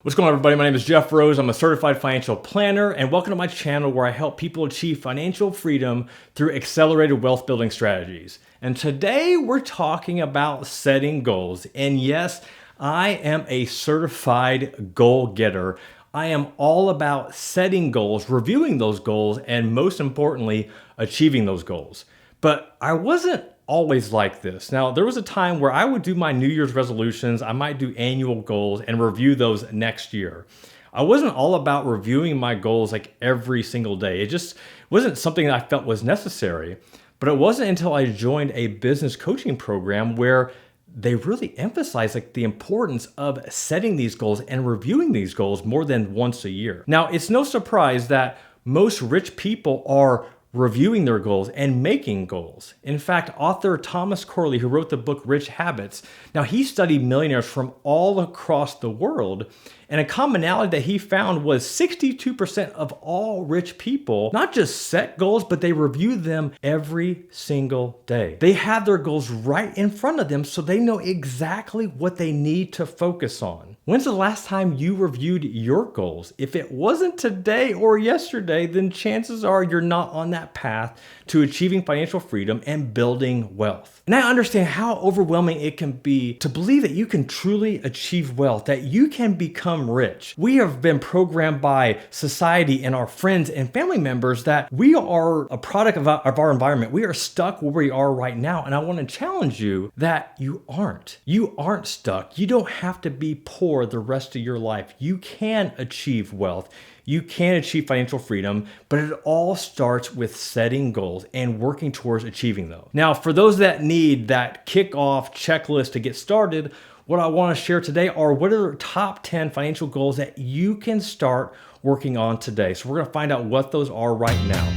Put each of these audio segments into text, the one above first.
What's going on, everybody? My name is Jeff Rose. I'm a certified financial planner, and welcome to my channel where I help people achieve financial freedom through accelerated wealth building strategies. And today we're talking about setting goals. And yes, I am a certified goal getter. I am all about setting goals, reviewing those goals, and most importantly, achieving those goals. But I wasn't always like this. Now, there was a time where I would do my New Year's resolutions, I might do annual goals and review those next year. I wasn't all about reviewing my goals like every single day. It just wasn't something that I felt was necessary. But it wasn't until I joined a business coaching program where they really emphasize the importance of setting these goals and reviewing these goals more than once a year. Now, it's no surprise that most rich people are reviewing their goals and making goals. In fact, author Thomas Corley, who wrote the book Rich Habits, now he studied millionaires from all across the world, and a commonality that he found was 62% of all rich people not just set goals, but they review them every single day. They have their goals right in front of them so they know exactly what they need to focus on. When's the last time you reviewed your goals? If it wasn't today or yesterday, then chances are you're not on that path to achieving financial freedom and building wealth. And I understand how overwhelming it can be to believe that you can truly achieve wealth, that you can become rich. We have been programmed by society and our friends and family members that we are a product of our environment. We are stuck where we are right now. And I want to challenge you that you aren't. You aren't stuck. You don't have to be poor the rest of your life. You can achieve wealth. You can achieve financial freedom, but it all starts with setting goals and working towards achieving those. Now, for those that need that kickoff checklist to get started, what I want to share today are what are the top 10 financial goals that you can start working on today. So we're going to find out what those are right now.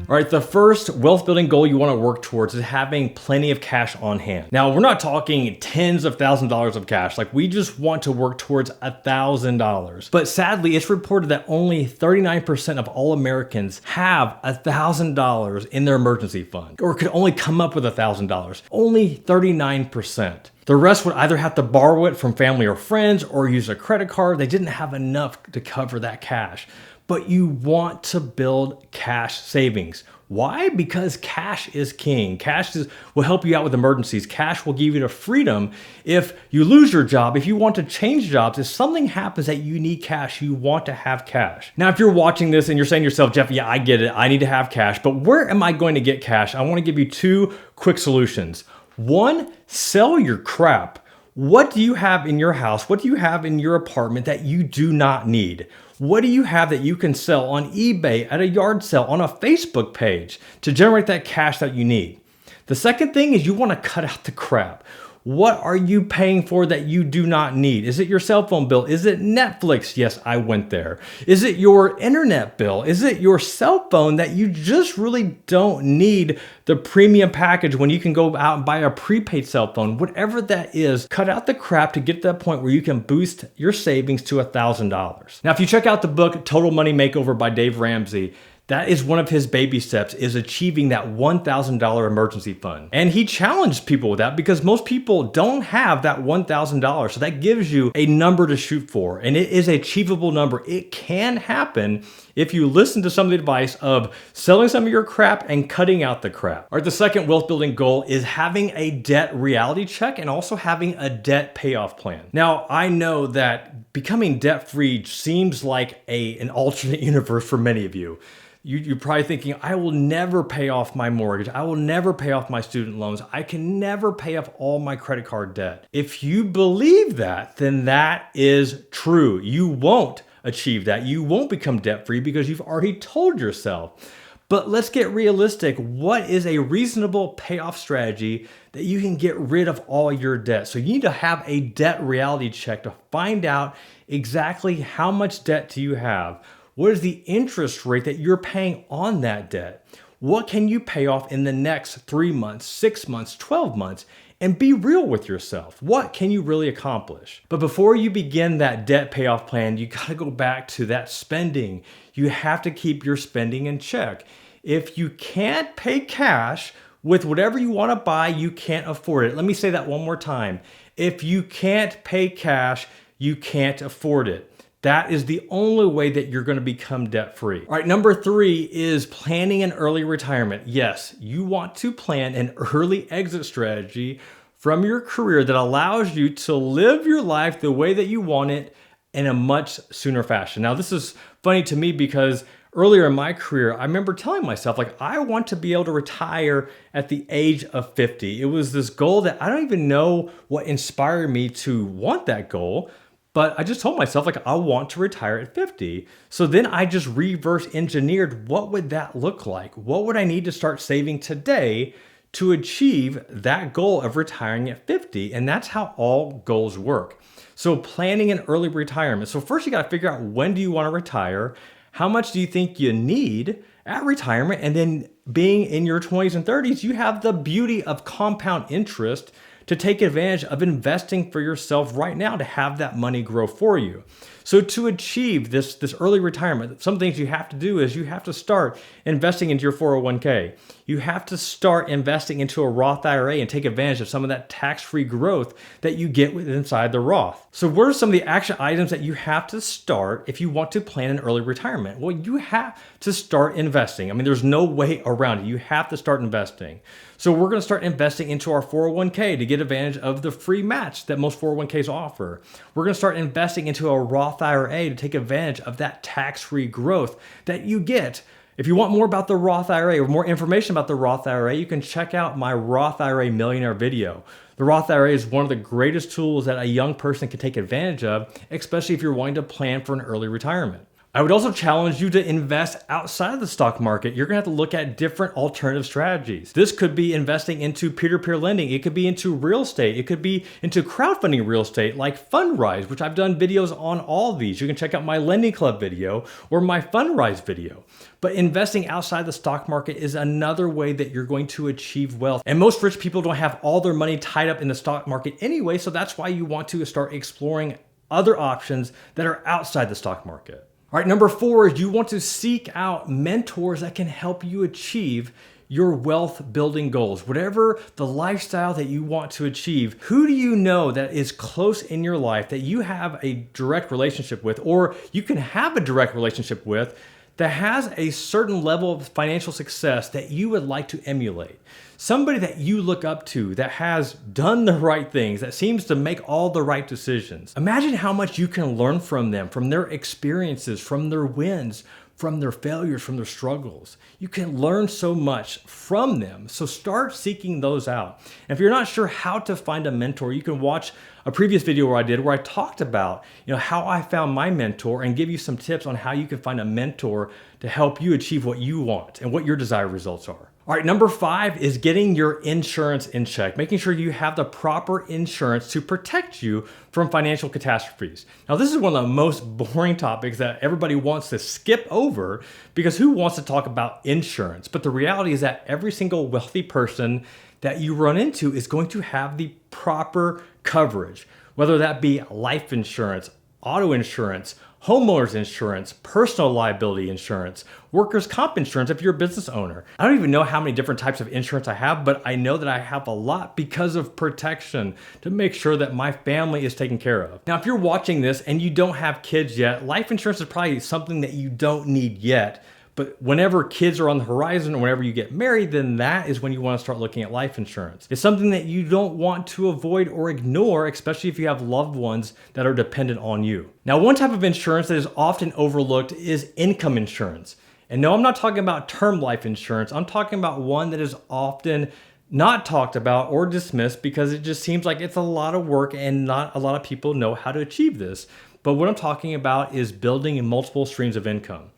All right, the first wealth building goal you want to work towards is having plenty of cash on hand. Now, we're not talking tens of thousands of dollars of cash. We just want to work towards $1,000. But sadly, it's reported that only 39% of all Americans have $1,000 in their emergency fund, or could only come up with $1,000. Only 39%. The rest would either have to borrow it from family or friends or use a credit card. They didn't have enough to cover that cash. But you want to build cash savings. Why? Because cash is king. Will help you out with emergencies. Cash will give you the freedom if you lose your job, if you want to change jobs, if something happens that you need cash, you want to have cash. Now, if you're watching this and you're saying to yourself, Jeff, yeah, I get it. I need to have cash, but where am I going to get cash? I want to give you two quick solutions. One, sell your crap. What do you have in your house? What do you have in your apartment that you do not need? What do you have that you can sell on eBay, at a yard sale, on a Facebook page to generate that cash that you need? The second thing is you want to cut out the crap. What are you paying for that you do not need? Is it your cell phone bill? Is it Netflix? Yes, I went there. Is it your internet bill? Is it your cell phone that you just really don't need the premium package when you can go out and buy a prepaid cell phone? Whatever that is, cut out the crap to get to that point where you can boost your savings to $1,000. Now, if you check out the book Total Money Makeover by Dave Ramsey, that is one of his baby steps, is achieving that $1,000 emergency fund. And he challenged people with that because most people don't have that $1,000. So that gives you a number to shoot for. And it is an achievable number. It can happen if you listen to some of the advice of selling some of your crap and cutting out the crap. All right, the second wealth building goal is having a debt reality check and also having a debt payoff plan. Now, I know that becoming debt free seems like an alternate universe for many of you. You're probably thinking, I will never pay off my mortgage. I will never pay off my student loans. I can never pay off all my credit card debt. If you believe that, then that is true. You won't achieve that. You won't become debt free because you've already told yourself. But let's get realistic. What is a reasonable payoff strategy that you can get rid of all your debt? So you need to have a debt reality check to find out exactly how much debt do you have. What is the interest rate that you're paying on that debt? What can you pay off in the next 3 months, 6 months, 12 months? and be real with yourself. What can you really accomplish? But before you begin that debt payoff plan, you gotta go back to that spending. You have to keep your spending in check. If you can't pay cash with whatever you wanna buy, you can't afford it. Let me say that one more time. If you can't pay cash, you can't afford it. That is the only way that you're going to become debt free. All right, number 3 is planning an early retirement. Yes, you want to plan an early exit strategy from your career that allows you to live your life the way that you want it in a much sooner fashion. Now, this is funny to me because earlier in my career, I remember telling myself, like, I want to be able to retire at the age of 50. It was this goal that I don't even know what inspired me to want that goal. But I just told myself, like, I want to retire at 50. So then I just reverse engineered, what would that look like? What would I need to start saving today to achieve that goal of retiring at 50? And that's how all goals work. So planning an early retirement. So first you got to figure out, when do you want to retire? How much do you think you need at retirement? And then being in your 20s and 30s, you have the beauty of compound interest to take advantage of investing for yourself right now to have that money grow for you. So to achieve this early retirement, some things you have to do is you have to start investing into your 401k. You have to start investing into a Roth IRA and take advantage of some of that tax-free growth that you get inside the Roth. So what are some of the action items that you have to start if you want to plan an early retirement? Well, you have to start investing. I mean, there's no way around it. You have to start investing. So we're going to start investing into our 401k to get advantage of the free match that most 401ks offer. We're going to start investing into a Roth IRA to take advantage of that tax-free growth that you get. If you want more about the Roth IRA or more information about the Roth IRA, you can check out my Roth IRA Millionaire video. The Roth IRA is one of the greatest tools that a young person can take advantage of, especially if you're wanting to plan for an early retirement. I would also challenge you to invest outside of the stock market. You're gonna have to look at different alternative strategies. This could be investing into peer-to-peer lending. It could be into real estate. It could be into crowdfunding real estate like Fundrise, which I've done videos on all of these. You can check out my Lending Club video or my Fundrise video. But investing outside the stock market is another way that you're going to achieve wealth. And most rich people don't have all their money tied up in the stock market anyway, so that's why you want to start exploring other options that are outside the stock market. All right, number 4 is you want to seek out mentors that can help you achieve your wealth building goals. Whatever the lifestyle that you want to achieve, who do you know that is close in your life that you have a direct relationship with, or you can have a direct relationship with, that has a certain level of financial success that you would like to emulate? Somebody that you look up to that has done the right things, that seems to make all the right decisions. Imagine how much you can learn from them, from their experiences, from their wins, from their failures, from their struggles. You can learn so much from them. So start seeking those out. And if you're not sure how to find a mentor, you can watch a previous video where I talked about, how I found my mentor and give you some tips on how you can find a mentor to help you achieve what you want and what your desired results are. All right, number 5 is getting your insurance in check, making sure you have the proper insurance to protect you from financial catastrophes. Now, this is one of the most boring topics that everybody wants to skip over because who wants to talk about insurance? But the reality is that every single wealthy person that you run into is going to have the proper coverage, whether that be life insurance, auto insurance, homeowners insurance, personal liability insurance, workers' comp insurance if you're a business owner. I don't even know how many different types of insurance I have, but I know that I have a lot because of protection to make sure that my family is taken care of. Now, if you're watching this and you don't have kids yet, life insurance is probably something that you don't need yet. But whenever kids are on the horizon or whenever you get married, then that is when you want to start looking at life insurance. It's something that you don't want to avoid or ignore, especially if you have loved ones that are dependent on you. Now, one type of insurance that is often overlooked is income insurance. And no, I'm not talking about term life insurance. I'm talking about one that is often not talked about or dismissed because it just seems like it's a lot of work and not a lot of people know how to achieve this. But what I'm talking about is building multiple streams of income.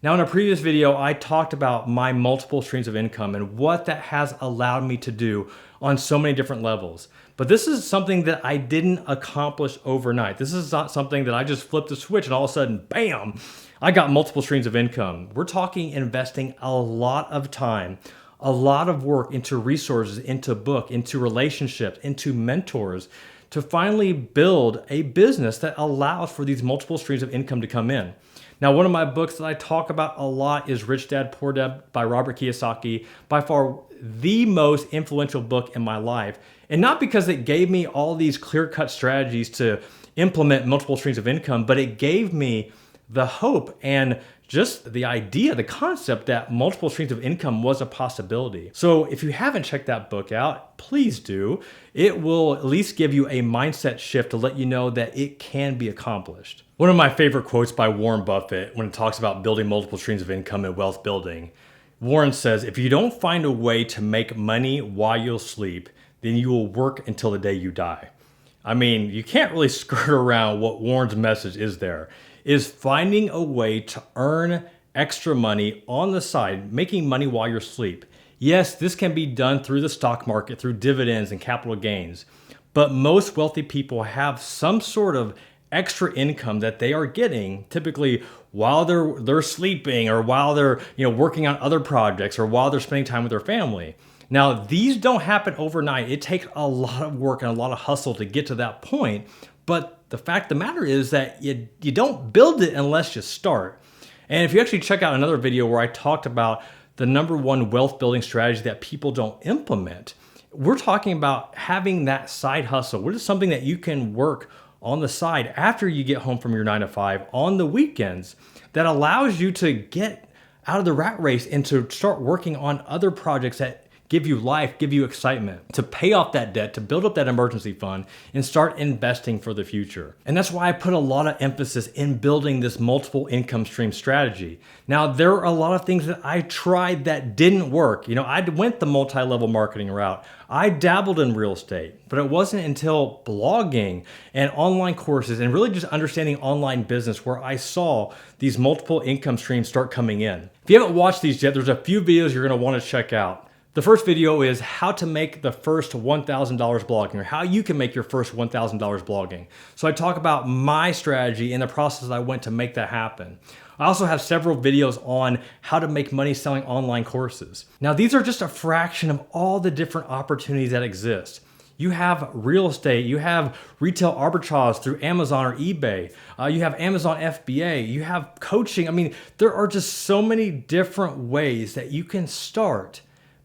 Now, in a previous video, I talked about my multiple streams of income and what that has allowed me to do on so many different levels. But this is something that I didn't accomplish overnight. This is not something that I just flipped a switch and all of a sudden, bam, I got multiple streams of income. We're talking investing a lot of time, a lot of work into resources, into book, into relationships, into mentors to finally build a business that allows for these multiple streams of income to come in. Now, one of my books that I talk about a lot is Rich Dad, Poor Dad by Robert Kiyosaki, by far the most influential book in my life. And not because it gave me all these clear-cut strategies to implement multiple streams of income, but it gave me the hope and just the idea, the concept that multiple streams of income was a possibility. So if you haven't checked that book out, please do. It will at least give you a mindset shift to let you know that it can be accomplished. One of my favorite quotes by Warren Buffett when it talks about building multiple streams of income and wealth building, Warren says, if you don't find a way to make money while you sleep, then you will work until the day you die. I mean, you can't really skirt around what Warren's message is there, is finding a way to earn extra money on the side, making money while you're asleep. Yes, this can be done through the stock market, through dividends and capital gains, but most wealthy people have some sort of extra income that they are getting typically while they're sleeping or while they're working on other projects or while they're spending time with their family. Now, these don't happen overnight. It takes a lot of work and a lot of hustle to get to that point. But the fact of the matter is that you don't build it unless you start. And if you actually check out another video where I talked about the number one wealth building strategy that people don't implement, we're talking about having that side hustle. What is something that you can work on the side after you get home from your 9 to 5 on the weekends that allows you to get out of the rat race and to start working on other projects that give you life, give you excitement, to pay off that debt, to build up that emergency fund, and start investing for the future. And that's why I put a lot of emphasis in building this multiple income stream strategy. Now, there are a lot of things that I tried that didn't work. I went the multi-level marketing route. I dabbled in real estate, but it wasn't until blogging and online courses and really just understanding online business where I saw these multiple income streams start coming in. If you haven't watched these yet, there's a few videos you're gonna wanna check out. The first video is how to make the first $1,000 blogging, or how you can make your first $1,000 blogging. So I talk about my strategy and the process I went to make that happen. I also have several videos on how to make money selling online courses. Now, these are just a fraction of all the different opportunities that exist. You have real estate, you have retail arbitrage through Amazon or eBay, you have Amazon FBA, you have coaching. I mean, there are just so many different ways that you can start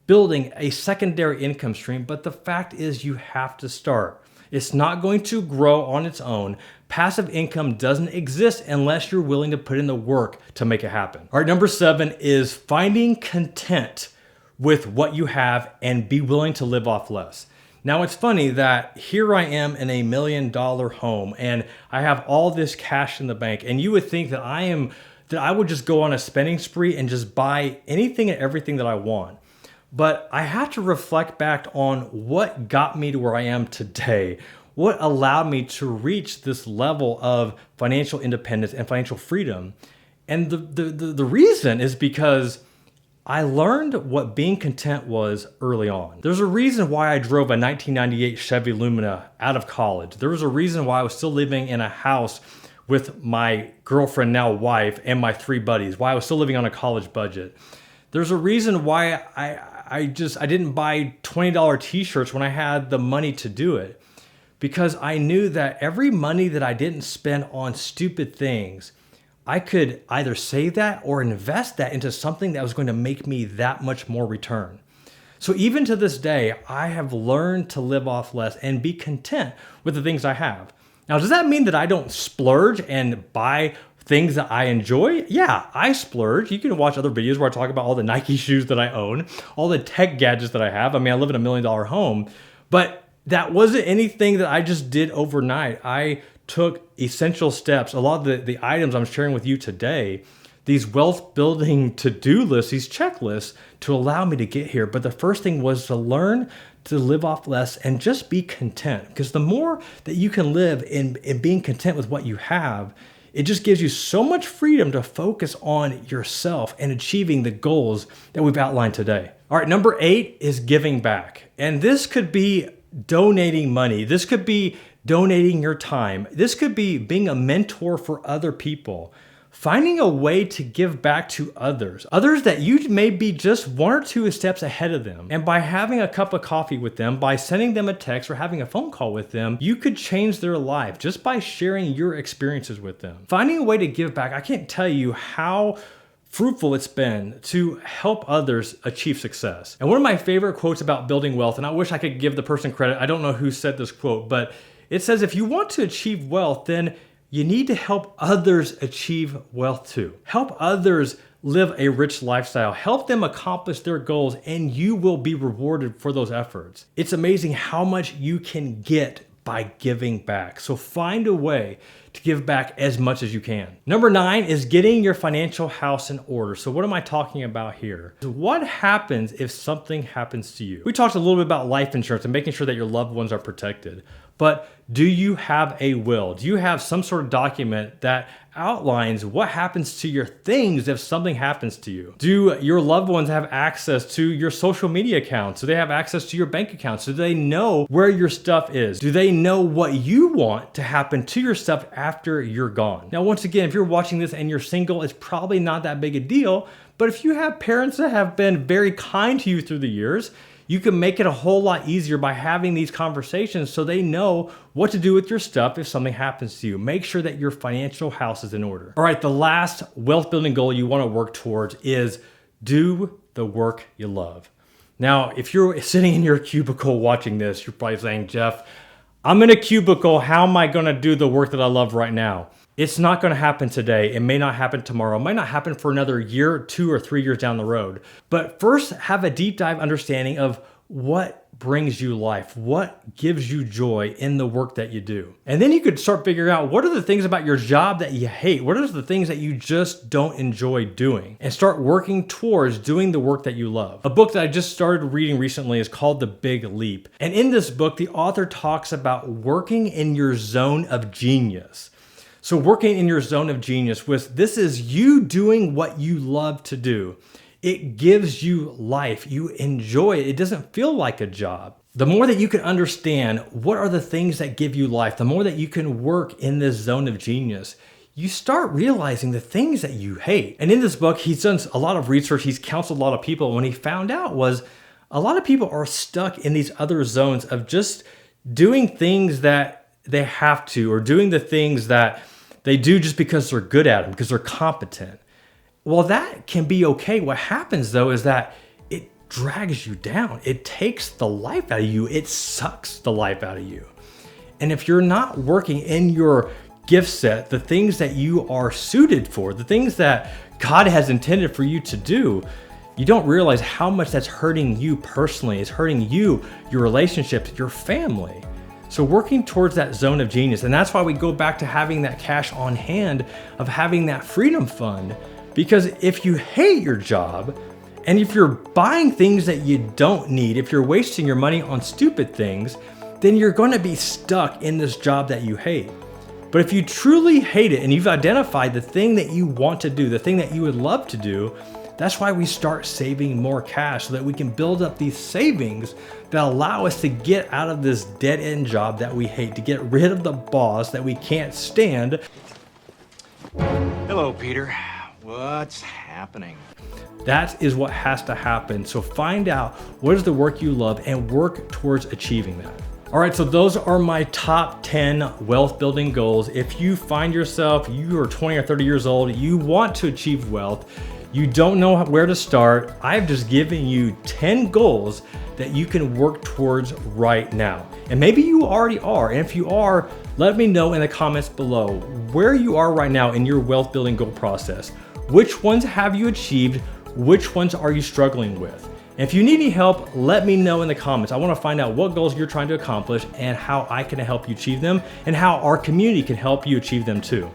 building a secondary income stream, but the fact is you have to start. It's not going to grow on its own. Passive income doesn't exist unless you're willing to put in the work to make it happen. All right, number 7 is finding content with what you have and be willing to live off less. Now, it's funny that here I am in a $1 million home and I have all this cash in the bank, and you would think that I would just go on a spending spree and just buy anything and everything that I want. But I have to reflect back on what got me to where I am today, what allowed me to reach this level of financial independence and financial freedom. And the reason is because I learned what being content was early on. There's a reason why I drove a 1998 Chevy Lumina out of college. There was a reason why I was still living in a house with my girlfriend, now wife, and my 3 buddies, why I was still living on a college budget. There's a reason why I didn't buy $20 t-shirts when I had the money to do it, because I knew that every money that I didn't spend on stupid things, I could either save that or invest that into something that was going to make me that much more return. So even to this day, I have learned to live off less and be content with the things I have. Now, does that mean that I don't splurge and buy things that I enjoy? Yeah, I splurge. You can watch other videos where I talk about all the Nike shoes that I own, all the tech gadgets that I have. I mean, I live in a $1 million home, but that wasn't anything that I just did overnight. I took essential steps. A lot of the items I'm sharing with you today, these wealth building to-do lists, these checklists to allow me to get here. But the first thing was to learn to live off less and just be content. Because the more that you can live in being content with what you have, it just gives you so much freedom to focus on yourself and achieving the goals that we've outlined today. All right, number 8 is giving back. And this could be donating money. This could be donating your time. This could be being a mentor for other people. finding a way to give back to others that you may be just 1 or 2 steps ahead of them. And by having a cup of coffee with them, by sending them a text or having a phone call with them, you could change their life just by sharing your experiences with them. Finding a way to give back, I can't tell you how fruitful it's been to help others achieve success. And one of my favorite quotes about building wealth, and I wish I could give the person credit, I don't know who said this quote, but it says, if you want to achieve wealth, then you need to help others achieve wealth too. Help others live a rich lifestyle. Help them accomplish their goals, and you will be rewarded for those efforts. It's amazing how much you can get by giving back. So find a way to give back as much as you can. Number 9 is getting your financial house in order. So what am I talking about here? What happens if something happens to you? We talked a little bit about life insurance and making sure that your loved ones are protected. But do you have a will? Do you have some sort of document that outlines what happens to your things if something happens to you? Do your loved ones have access to your social media accounts? Do they have access to your bank accounts? Do they know where your stuff is? Do they know what you want to happen to your stuff after you're gone? Now, once again, if you're watching this and you're single, it's probably not that big a deal. But if you have parents that have been very kind to you through the years, you can make it a whole lot easier by having these conversations so they know what to do with your stuff if something happens to you. Make sure that your financial house is in order. All right, the last wealth building goal you want to work towards is do the work you love. Now, if you're sitting in your cubicle watching this, you're probably saying, Jeff, I'm in a cubicle. How am I going to do the work that I love right now? It's not going to happen today. It may not happen tomorrow. It might not happen for another year, 2 or 3 years down the road. But first, have a deep dive understanding of what brings you life, what gives you joy in the work that you do. And then you could start figuring out what are the things about your job that you hate? What are the things that you just don't enjoy doing? And start working towards doing the work that you love. A book that I just started reading recently is called The Big Leap. And in this book, the author talks about working in your zone of genius. So working in your zone of genius, this is you doing what you love to do. It gives you life. You enjoy it. It doesn't feel like a job. The more that you can understand what are the things that give you life, the more that you can work in this zone of genius, you start realizing the things that you hate. And in this book, he's done a lot of research. He's counseled a lot of people. What he found out was a lot of people are stuck in these other zones of just doing things that they have to, or doing the things that they do just because they're good at them, because they're competent. Well, that can be okay. What happens though is that it drags you down. It takes the life out of you. It sucks the life out of you. And if you're not working in your gift set, the things that you are suited for, the things that God has intended for you to do, you don't realize how much that's hurting you personally. It's hurting you, your relationships, your family. So working towards that zone of genius, and that's why we go back to having that cash on hand, of having that freedom fund, because if you hate your job, and if you're buying things that you don't need, if you're wasting your money on stupid things, then you're going to be stuck in this job that you hate. But if you truly hate it and you've identified the thing that you want to do, the thing that you would love to do, that's why we start saving more cash so that we can build up these savings that allow us to get out of this dead-end job that we hate, to get rid of the boss that we can't stand. Hello, Peter. What's happening? That is what has to happen. So find out what is the work you love and work towards achieving that. All right, so those are my top 10 wealth building goals. If you find yourself, you are 20 or 30 years old, you want to achieve wealth, you don't know where to start, I've just given you 10 goals that you can work towards right now. And maybe you already are. And if you are, let me know in the comments below where you are right now in your wealth building goal process. Which ones have you achieved? Which ones are you struggling with? And if you need any help, let me know in the comments. I want to find out what goals you're trying to accomplish and how I can help you achieve them, and how our community can help you achieve them too.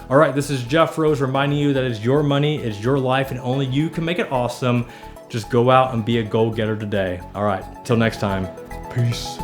All right, this is Jeff Rose reminding you that it's your money, it's your life, and only you can make it awesome. Just go out and be a goal getter today. All right, till next time, peace.